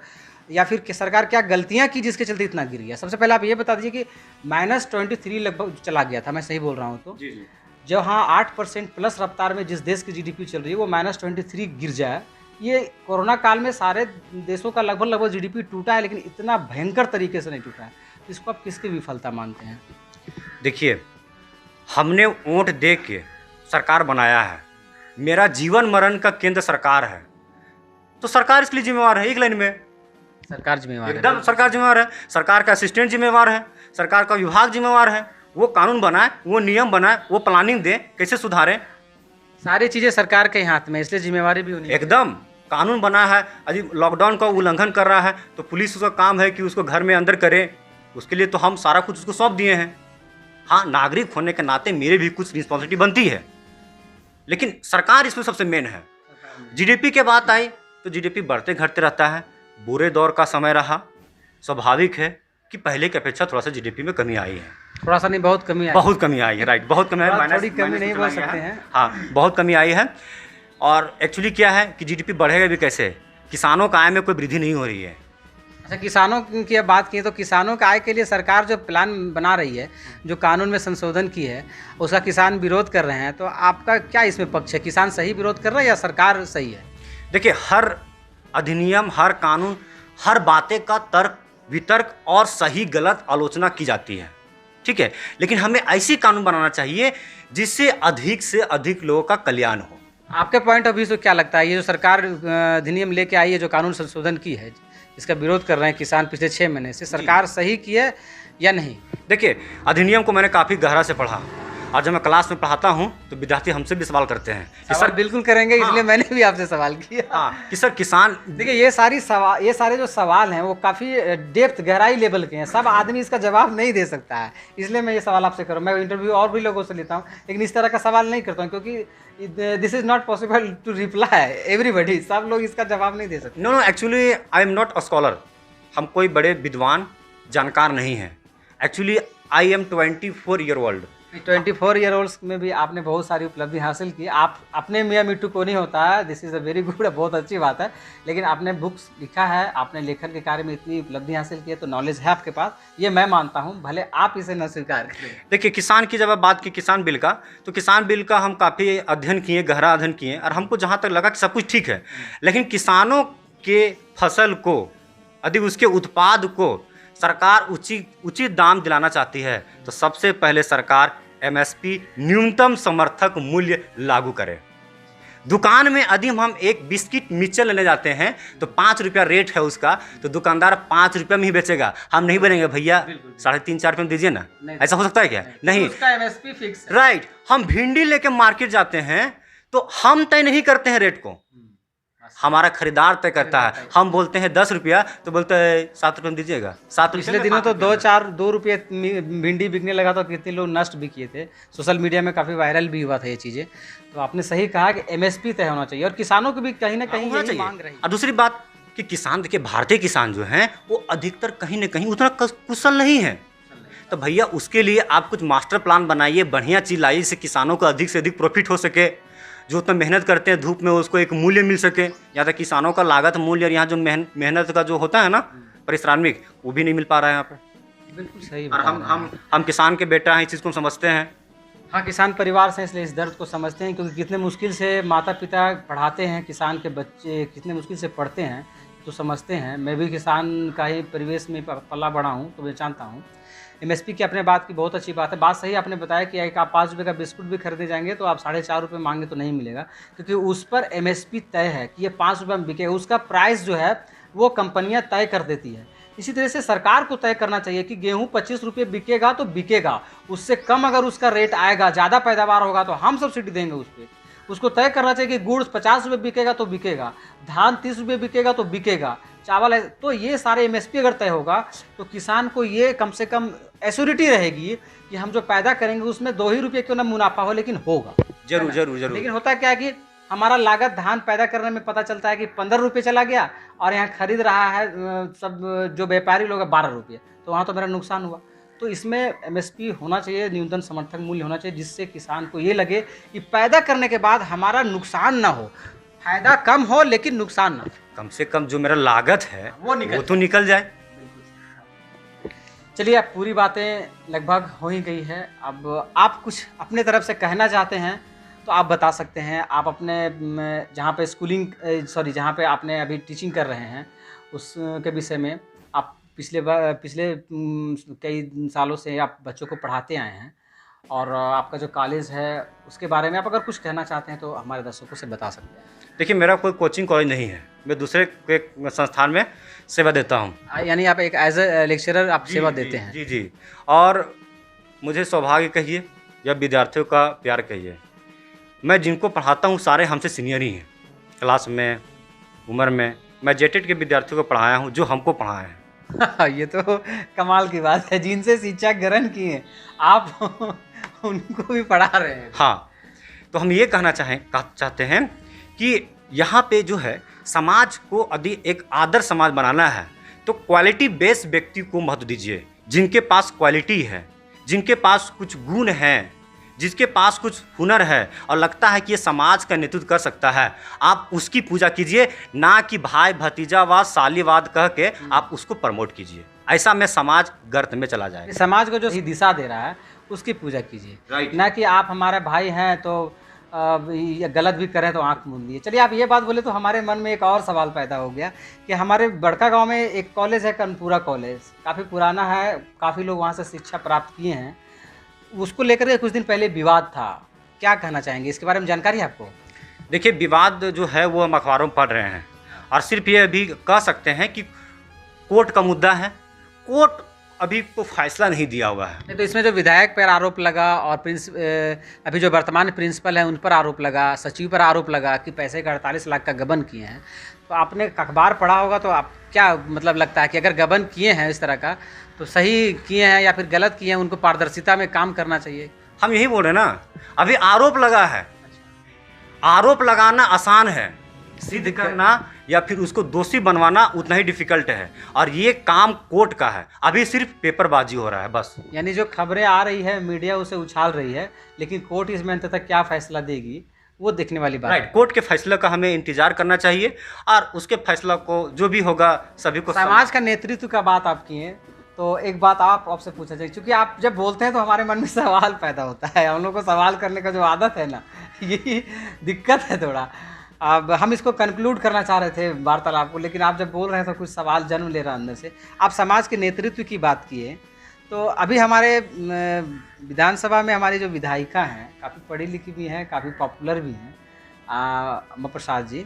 या फिर कि सरकार क्या गलतियाँ की जिसके चलते इतना गिरी है। सबसे पहले आप ये बता दीजिए कि -23 लगभग चला गया था, मैं सही बोल रहा हूँ तो? जी जी। जहाँ 8% प्लस रफ्तार में जिस देश की जीडीपी चल रही है, वो -23 गिर जाए, ये कोरोना काल में सारे देशों का लगभग जीडीपी टूटा है, लेकिन इतना भयंकर तरीके से नहीं टूटा है। इसको आप किसकी विफलता मानते हैं? देखिए, हमने वोट दे के सरकार बनाया है, मेरा जीवन मरण का केंद्र सरकार है, तो सरकार इसके लिए जिम्मेवार है। एक लाइन में सरकार जिम्मेवार है, एकदम सरकार जिम्मेवार है, सरकार का असिस्टेंट जिम्मेवार है, सरकार का विभाग जिम्मेवार है। वो कानून बनाए, वो नियम बनाए, वो प्लानिंग दे, कैसे सुधारें, सारी चीज़ें सरकार के हाथ में, इसलिए जिम्मेवारी भी होनी एकदम। कानून बना है, अभी लॉकडाउन का उल्लंघन कर रहा है तो पुलिस उसका काम है कि उसको घर में अंदर करे, उसके लिए तो हम सारा कुछ उसको सौंप दिए हैं। हाँ, नागरिक होने के नाते मेरे भी कुछ रिस्पॉन्सिबिलिटी बनती है, लेकिन सरकार इसमें सबसे मेन है। जीडीपी के बात आई तो जीडीपी बढ़ते घटते रहता है, बुरे दौर का समय रहा, स्वाभाविक है कि पहले की अपेक्षा थोड़ा सा जीडीपी में कमी आई है। थोड़ा सा नहीं, बहुत कमी आई, बहुत कमी आई है, राइट, बहुत कमी आई है, थोड़ी कमी नहीं बोल सकते हैं। हाँ, बहुत कमी आई है। और एक्चुअली क्या है कि जीडीपी बढ़ेगा भी कैसे, किसानों का आय में कोई वृद्धि नहीं हो रही है। अच्छा, किसानों की अब बात की तो किसानों के आय के लिए सरकार जो प्लान बना रही है, जो कानून में संशोधन की है, उसका किसान विरोध कर रहे हैं, तो आपका क्या इसमें पक्ष है? किसान सही विरोध कर रहे हैं या सरकार सही है? देखिए, हर अधिनियम, हर कानून, हर बातें का तर्क वितर्क और सही गलत आलोचना की जाती है, ठीक है, लेकिन हमें ऐसी कानून बनाना चाहिए जिससे अधिक से अधिक लोगों का कल्याण हो। आपके पॉइंट ऑफ व्यू से क्या लगता है, ये जो सरकार अधिनियम लेके आई है, जो कानून संशोधन की है, इसका विरोध कर रहे हैं किसान पिछले 6 महीने से, सरकार सही की है या नहीं? देखिए, अधिनियम को मैंने काफ़ी गहरा से पढ़ा, और जब मैं क्लास में पढ़ाता हूँ तो विद्यार्थी हमसे भी सवाल करते हैं कि सर बिल्कुल करेंगे। हाँ, इसलिए मैंने भी आपसे सवाल किया। हाँ, कि सर किसान, देखिए ये सारे जो सवाल हैं वो काफ़ी डेप्थ, गहराई लेवल के हैं, सब आदमी इसका जवाब नहीं दे सकता है, इसलिए मैं ये सवाल आपसे करूँ। मैं इंटरव्यू और भी लोगों से लेता हूँ, लेकिन इस तरह का सवाल नहीं करता हूँ, क्योंकि this is not possible to reply everybody, सब लोग इसका जवाब नहीं दे सकते। No, actually I am not a scholar, हम कोई बड़े विद्वान जानकार नहीं हैं। Actually I am 24 year old. 24 year olds में भी आपने बहुत सारी उपलब्धि हासिल की। आप अपने मियाँ मिट्टू को नहीं होता है, this is a very good, बहुत अच्छी बात है, लेकिन आपने बुक्स लिखा है, आपने लेखन के कार्य में इतनी उपलब्धि हासिल की है, तो नॉलेज है आपके पास, ये मैं मानता हूँ, भले आप इसे न स्वीकार करें। देखिए, किसान की जब आप बात की किसान बिल का, तो किसान बिल का हम काफ़ी अध्ययन किए, गहरा अध्ययन किए, और हमको जहाँ तक लगा कि सब कुछ ठीक है, लेकिन किसानों के फसल को, यदि उसके उत्पाद को सरकार उचित दाम दिलाना चाहती है, तो सबसे पहले सरकार एमएसपी, न्यूनतम समर्थक मूल्य लागू करे। दुकान में यदि हम एक बिस्किट मिक्सचर लेने जाते हैं तो 5 रुपया रेट है उसका, तो दुकानदार 5 रुपया में ही बेचेगा। हम नहीं बनेंगे भैया 3.5-4 रुपये में दीजिए ना, ऐसा हो सकता है क्या? नहीं, उसका एमएसपी फिक्स है। राइट। हम भिंडी लेके मार्केट जाते हैं तो हम तय नहीं करते हैं रेट को, हमारा खरीदार तय करता है। हम बोलते हैं 10 रुपया तो बोलते हैं 7 रुपये में दीजिएगा। 7 रुपये पिछले दिनों तो 2 रुपये भिंडी बिकने लगा तो कितने लोग नष्ट भी किए थे, सोशल मीडिया में काफ़ी वायरल भी हुआ था ये चीज़ें। तो आपने सही कहा कि एमएसपी तय होना चाहिए और किसानों को भी कहीं ना कहीं यही मांग रही है। और दूसरी बात कि किसान, देखिए भारतीय किसान जो हैं वो अधिकतर कहीं ना कहीं उतना कुशल नहीं है। तो भैया उसके लिए आप कुछ मास्टर प्लान बनाइए, बढ़िया चीज लाइए, जिससे किसानों को अधिक से अधिक प्रॉफिट हो सके। जो उतना मेहनत करते हैं धूप में उसको एक मूल्य मिल सके। यहाँ तक किसानों का लागत मूल्य और यहाँ जो मेहनत का जो होता है ना पारिश्रमिक, वो भी नहीं मिल पा रहा है यहाँ पे। बिल्कुल सही। और हम किसान के बेटा हैं, इस चीज़ को समझते हैं। हाँ, किसान परिवार से इसलिए इस दर्द को समझते हैं, क्योंकि कितने मुश्किल से माता पिता पढ़ाते हैं, किसान के बच्चे कितने मुश्किल से पढ़ते हैं, तो समझते हैं। मैं भी किसान का ही परिवेश में पला बड़ा हूँ, तो मैं जानता हूँ। एमएसपी की अपने बात की बहुत अच्छी बात है, बात सही आपने बताया कि एक आप 5 रुपये का बिस्कुट भी खरीदने जाएंगे तो आप 4.5 रुपये मांगे तो नहीं मिलेगा, क्योंकि उस पर एमएसपी तय है कि ये 5 रुपये में बिकेगा। उसका प्राइस जो है वो कंपनियां तय कर देती है। इसी तरह से सरकार को तय करना चाहिए कि गेहूं 25 रुपये बिकेगा तो बिकेगा, उससे कम अगर उसका रेट आएगा, ज़्यादा पैदावार होगा तो हम सब्सिडी देंगे उस पर। उसको तय करना चाहिए कि गुड़ 50 रुपये बिकेगा तो बिकेगा, धान 30 रुपये बिकेगा तो बिकेगा, चावल है। तो ये सारे एमएसपी अगर तय होगा तो किसान को ये कम से कम एश्योरिटी रहेगी कि हम जो पैदा करेंगे उसमें 2 ही रुपये क्यों ना मुनाफा हो, लेकिन होगा जरूर जरूर जरूर। लेकिन होता क्या है कि हमारा लागत धान पैदा करने में पता चलता है कि 15 रुपये चला गया और यहाँ खरीद रहा है सब जो व्यापारी लोग हैं 12 रुपये, तो वहाँ तो मेरा नुकसान हुआ। तो इसमें एमएसपी होना चाहिए, न्यूनतम समर्थन मूल्य होना चाहिए, जिससे किसान को ये लगे कि पैदा करने के बाद हमारा नुकसान ना हो, फायदा कम हो लेकिन नुकसान ना हो। कम से कम जो मेरा लागत है वो तो निकल जाए। चलिए, अब पूरी बातें लगभग हो ही गई है। अब आप कुछ अपने तरफ से कहना चाहते हैं तो आप बता सकते हैं। आप अपने जहाँ पे जहाँ पे आपने अभी टीचिंग कर रहे हैं उसके विषय में आप पिछले कई सालों से आप बच्चों को पढ़ाते आए हैं, और आपका जो कॉलेज है उसके बारे में आप अगर कुछ कहना चाहते हैं तो हमारे दर्शकों से बता सकते हैं। देखिए, मेरा कोई कोचिंग कॉलेज नहीं है, मैं दूसरे के संस्थान में सेवा देता हूँ। यानी आप एक एज ए लेक्चरर आप सेवा देते हैं? जी जी। और मुझे सौभाग्य कहिए या विद्यार्थियों का प्यार कहिए, मैं जिनको पढ़ाता हूँ सारे हमसे सीनियर ही हैं, क्लास में, उम्र में। मैं जेटेट के विद्यार्थियों को पढ़ाया हूँ जो हमको पढ़ाए हैं। ये तो कमाल की बात है, जिनसे शिक्षा ग्रहण किए आप उनको भी पढ़ा रहे हैं। हाँ, तो हम ये कहना चाहते हैं कि यहाँ पे जो है समाज को यदि एक आदर्श समाज बनाना है तो क्वालिटी बेस्ड व्यक्ति को महत्व दीजिए, जिनके पास क्वालिटी है, जिनके पास कुछ गुण हैं, जिसके पास कुछ हुनर है और लगता है कि ये समाज का नेतृत्व कर सकता है, आप उसकी पूजा कीजिए, ना कि भाई भतीजावाद सालीवाद कह के आप उसको प्रमोट कीजिए। ऐसा में समाज गर्त में चला जाएगा। समाज को जो दिशा दे रहा है उसकी पूजा कीजिए, राइट। ना कि आप हमारे भाई हैं तो गलत भी करें तो आंख मूंद लिए। चलिए, आप ये बात बोले तो हमारे मन में एक और सवाल पैदा हो गया कि हमारे बड़का गांव में एक कॉलेज है, कर्णपुरा कॉलेज, काफ़ी पुराना है, काफ़ी लोग वहाँ से शिक्षा प्राप्त किए हैं। उसको लेकर के कुछ दिन पहले विवाद था, क्या कहना चाहेंगे इसके बारे में? जानकारी है आपको? देखिए, विवाद जो है वो हम अखबारों में पढ़ रहे हैं और सिर्फ ये भी कह सकते हैं कि कोर्ट का मुद्दा है, कोर्ट अभी को फैसला नहीं दिया हुआ है। तो इसमें जो विधायक पर आरोप लगा और अभी जो वर्तमान प्रिंसिपल हैं उन पर आरोप लगा, सचिव पर आरोप लगा कि पैसे का 48 लाख का गबन किए हैं, तो आपने अखबार पढ़ा होगा, तो आप क्या मतलब लगता है कि अगर गबन किए हैं इस तरह का तो सही किए हैं या फिर गलत किए हैं? उनको पारदर्शिता में काम करना चाहिए। हम यही बोल रहे हैं ना, अभी आरोप लगा है। आरोप लगाना आसान है, सिद्ध करना या फिर उसको दोषी बनवाना उतना ही डिफिकल्ट है, और ये काम कोर्ट का है। अभी सिर्फ पेपरबाजी हो रहा है बस। यानी जो खबरें आ रही है मीडिया उसे उछाल रही है, लेकिन कोर्ट इसमें अंत तक क्या फैसला देगी वो देखने वाली बात है। राइट, कोर्ट के फैसले का हमें इंतजार करना चाहिए और उसके फैसला को जो भी होगा सभी को। समाज का नेतृत्व का बात आप किए, तो एक बात आपसे पूछा जाए, क्योंकि आप जब बोलते हैं तो हमारे मन में सवाल पैदा होता है। हम लोग को सवाल करने का जो आदत है ना, यही दिक्कत है थोड़ा। अब हम इसको कंक्लूड करना चाह रहे थे वार्तालाप को, लेकिन आप जब बोल रहे हैं तो कुछ सवाल जन्म ले रहा अंदर से। आप समाज के नेतृत्व की बात किए, तो अभी हमारे विधानसभा में हमारी जो विधायिका हैं काफ़ी पढ़ी लिखी भी हैं, काफ़ी पॉपुलर भी हैं, अम्बा प्रसाद जी।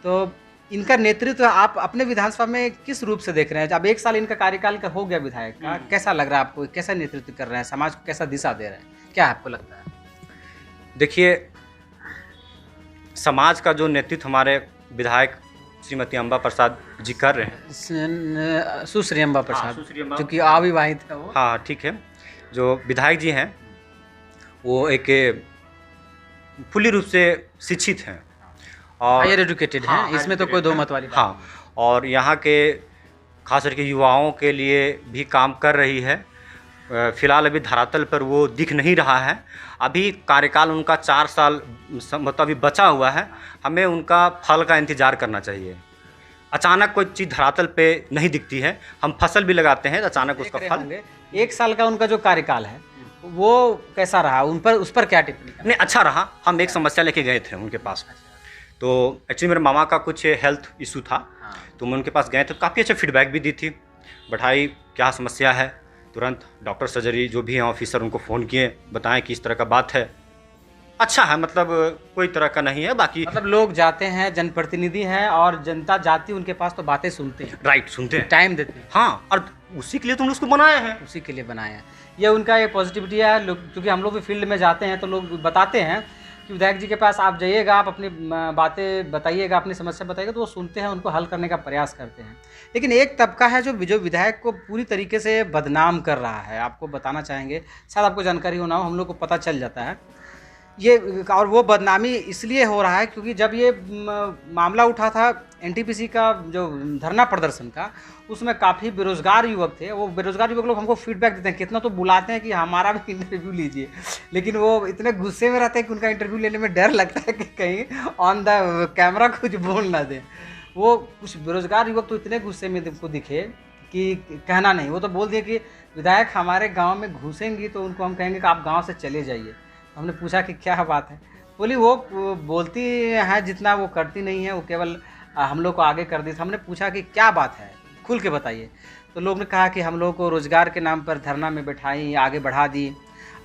तो इनका नेतृत्व आप अपने विधानसभा में किस रूप से देख रहे हैं? अब 1 साल इनका कार्यकाल का हो गया विधायक का, कैसा लग रहा है आपको? कैसा नेतृत्व कर रहे हैं? समाज को कैसा दिशा दे रहे हैं? क्या आपको लगता है? देखिए, समाज का जो नेतृत्व हमारे विधायक श्रीमती अम्बा प्रसाद जी कर रहे हैं, सुश्री अम्बा प्रसाद, सुश्री अम्बा, जो कि अविवाहित है वो। हाँ ठीक है, जो विधायक जी हैं वो एक फुल्ली रूप से शिक्षित हैं और हायर एजुकेटेड हाँ, हैं, इसमें तो कोई दो मत वाली बात हाँ, और यहाँ के खास करके युवाओं के लिए भी काम कर रही है। फिलहाल अभी धरातल पर वो दिख नहीं रहा है। अभी कार्यकाल उनका 4 साल मतलब अभी बचा हुआ है। हमें उनका फल का इंतज़ार करना चाहिए। अचानक कोई चीज़ धरातल पे नहीं दिखती है। हम फसल भी लगाते हैं, अचानक उसका फल। होंगे। 1 साल का उनका जो कार्यकाल है वो कैसा रहा? उस पर क्या टिप्पणी? नहीं, अच्छा रहा। हम एक समस्या लेके गए थे उनके पास। तो एक्चुअली मेरे मामा का कुछ हेल्थ इशू था, तो मैं उनके पास गए थे। काफ़ी अच्छा फीडबैक भी दी थी, बैठाई क्या समस्या है, तुरंत डॉक्टर सर्जरी जो भी हैं ऑफिसर उनको फ़ोन किए, बताएं कि इस तरह का बात है। अच्छा है, मतलब कोई तरह का नहीं है। बाकी मतलब लोग जाते हैं, जनप्रतिनिधि हैं और जनता जाती है उनके पास तो बातें सुनते हैं, राइट, सुनते हैं, टाइम देते हैं। हाँ, और उसी के लिए तो उन्होंने उसको बनाया है। उसी के लिए बनाया है। ये उनका ये पॉजिटिविटी है। लोग, क्योंकि हम लोग भी फील्ड में जाते हैं तो लोग बताते हैं कि विधायक जी के पास आप जाइएगा, आप अपनी बातें बताइएगा, अपनी समस्या बताइएगा, तो वो सुनते हैं, उनको हल करने का प्रयास करते हैं। लेकिन एक तबका है जो विधायक को पूरी तरीके से बदनाम कर रहा है। आपको बताना चाहेंगे, शायद आपको जानकारी हो ना हो, हम लोग को पता चल जाता है ये। और वो बदनामी इसलिए हो रहा है क्योंकि जब ये मामला उठा था एनटीपीसी का जो धरना प्रदर्शन का, उसमें काफ़ी बेरोज़गार युवक थे। वो बेरोज़गार युवक लोग हमको फीडबैक देते हैं, कितना तो बुलाते हैं कि हमारा भी इंटरव्यू लीजिए, लेकिन वो इतने गुस्से में रहते हैं कि उनका इंटरव्यू लेने में डर लगता है कि कहीं ऑन द कैमरा कुछ बोल ना दें। वो कुछ बेरोज़गार युवक तो इतने गुस्से में तुमको दिखे कि कहना नहीं। वो तो बोल दिए कि विधायक हमारे गाँव में घुसेंगी तो उनको हम कहेंगे कि आप गाँव से चले जाइए। हमने पूछा कि क्या बात है? बोली वो बोलती है जितना, वो करती नहीं है, वो केवल हम लोग को आगे कर दी। हमने पूछा कि क्या बात है, खुल के बताइए। तो लोग ने कहा कि हम लोग को रोज़गार के नाम पर धरना में बैठाई, आगे बढ़ा दी,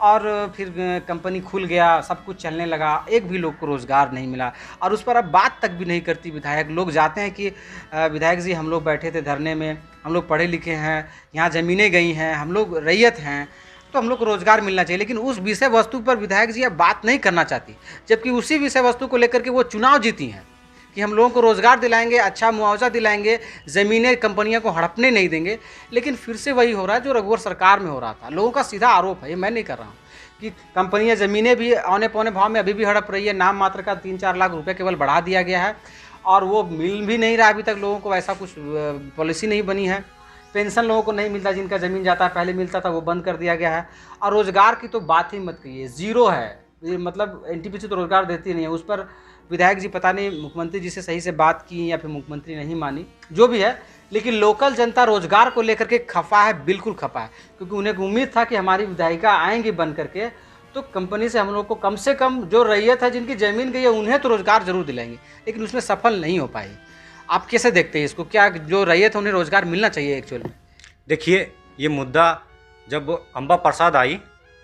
और फिर कंपनी खुल गया, सब कुछ चलने लगा, एक भी लोग को रोज़गार नहीं मिला। और उस पर अब बात तक भी नहीं करती विधायक। लोग जाते हैं कि विधायक जी हम लोग बैठे थे धरने में, हम लोग पढ़े लिखे हैं, यहाँ ज़मीनें गई हैं, हम लोग रैयत हैं, तो हम लोग को रोज़गार मिलना चाहिए। लेकिन उस विषय वस्तु पर विधायक जी अब बात नहीं करना चाहती, जबकि उसी विषय वस्तु को लेकर के वो चुनाव जीती हैं कि हम लोगों को रोज़गार दिलाएंगे, अच्छा मुआवजा दिलाएंगे, ज़मीनें कंपनियों को हड़पने नहीं देंगे। लेकिन फिर से वही हो रहा है जो रघुवर सरकार में हो रहा था। लोगों का सीधा आरोप है, ये मैं नहीं कर रहा हूँ, कि कंपनियाँ ज़मीनें भी औने पौने भाव में अभी भी हड़प रही है। नाम मात्र का 3-4 लाख रुपये केवल बढ़ा दिया गया है, और वो मिल भी नहीं रहा अभी तक लोगों को। ऐसा कुछ पॉलिसी नहीं बनी है। पेंशन लोगों को नहीं मिलता, जिनका ज़मीन जाता है, पहले मिलता था, वो बंद कर दिया गया है। और रोज़गार की तो बात ही मत कहिए, ज़ीरो है। ये मतलब एनटीपीसी तो रोज़गार देती नहीं है। उस पर विधायक जी पता नहीं मुख्यमंत्री जी से सही से बात की या फिर मुख्यमंत्री नहीं मानी, जो भी है। लेकिन लोकल जनता रोज़गार को लेकर के खफा है, बिल्कुल खफा है, क्योंकि उन्हें उम्मीद था कि हमारी विधायिका आएंगी बन करके, तो कंपनी से हम लोग को कम से कम जो रैयत है, जिनकी ज़मीन गई है, उन्हें तो रोज़गार ज़रूर दिलाएंगे। लेकिन उसमें सफल नहीं हो पाई। आप कैसे देखते हैं इसको? क्या जो रैयत है उन्हें रोज़गार मिलना चाहिए एक्चुअल में? देखिए, ये मुद्दा जब अम्बा प्रसाद आई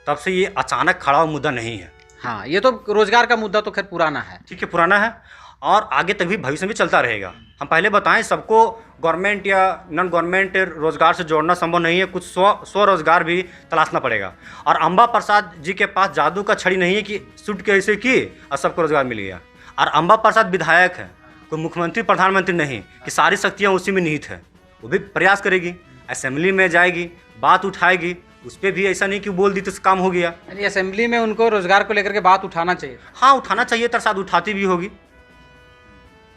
तब से ये अचानक खड़ा हुआ मुद्दा नहीं है। हाँ, ये तो रोज़गार का मुद्दा तो खैर पुराना है। ठीक है, पुराना है, और आगे तक भी भविष्य में चलता रहेगा। हम पहले बताएं, सबको गवर्नमेंट या नॉन गवर्नमेंट रोज़गार से जोड़ना संभव नहीं है। कुछ स्वरोज़गार भी तलाशना पड़ेगा। और अम्बा प्रसाद जी के पास जादू का छड़ी नहीं है कि सुट के ऐसे की और सबको रोज़गार मिल गया। और अम्बा प्रसाद विधायक है, कोई मुख्यमंत्री प्रधानमंत्री नहीं कि सारी शक्तियाँ उसी में निहित है। वो भी प्रयास करेगी, असेंबली में जाएगी, बात उठाएगी, उस पर भी ऐसा नहीं कि बोल दी तो काम हो गया। यानी असेंबली में उनको रोज़गार को लेकर के बात उठाना चाहिए। हाँ, उठाना चाहिए, तर साथ उठाती भी होगी।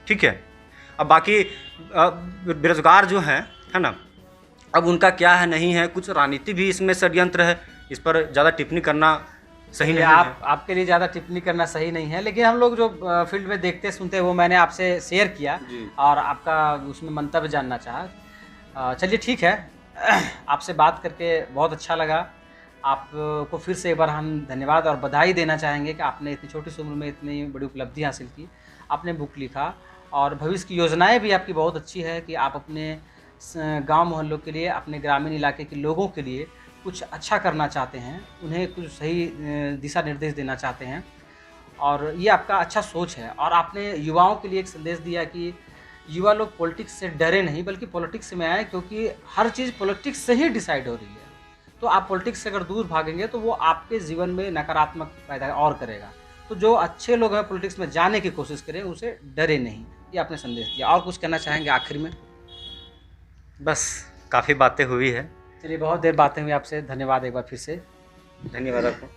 ठीक है। अब बाकी बेरोजगार जो हैं, है ना, अब उनका क्या है नहीं है, कुछ राजनीति भी इसमें षड्यंत्र है। इस पर ज़्यादा टिप्पणी करना सही नहीं है। आपके लिए ज़्यादा टिप्पणी करना सही नहीं है। लेकिन हम लोग जो फील्ड में देखते सुनते हैं वो मैंने आपसे शेयर किया और आपका उसमें मंतव्य जानना चाहा। चलिए ठीक है, आपसे बात करके बहुत अच्छा लगा। आपको फिर से एक बार हम धन्यवाद और बधाई देना चाहेंगे कि आपने इतनी छोटी सी उम्र में इतनी बड़ी उपलब्धि हासिल की। आपने बुक लिखा और भविष्य की योजनाएं भी आपकी बहुत अच्छी है कि आप अपने गांव मोहल्लों के लिए, अपने ग्रामीण इलाके के लोगों के लिए कुछ अच्छा करना चाहते हैं, उन्हें कुछ सही दिशा निर्देश देना चाहते हैं। और ये आपका अच्छा सोच है। और आपने युवाओं के लिए एक संदेश दिया कि युवा लोग पॉलिटिक्स से डरे नहीं, बल्कि पॉलिटिक्स में आए, क्योंकि हर चीज़ पॉलिटिक्स से ही डिसाइड हो रही है। तो आप पॉलिटिक्स से अगर दूर भागेंगे तो वो आपके जीवन में नकारात्मक पैदा और करेगा। तो जो अच्छे लोग हैं पॉलिटिक्स में जाने की कोशिश करें, उसे डरे नहीं। ये आपने संदेश दिया। और कुछ कहना चाहेंगे आखिर में? बस काफ़ी बातें हुई है। चलिए, बहुत देर बातें हुई आपसे। धन्यवाद एक बार फिर से। धन्यवाद आपको।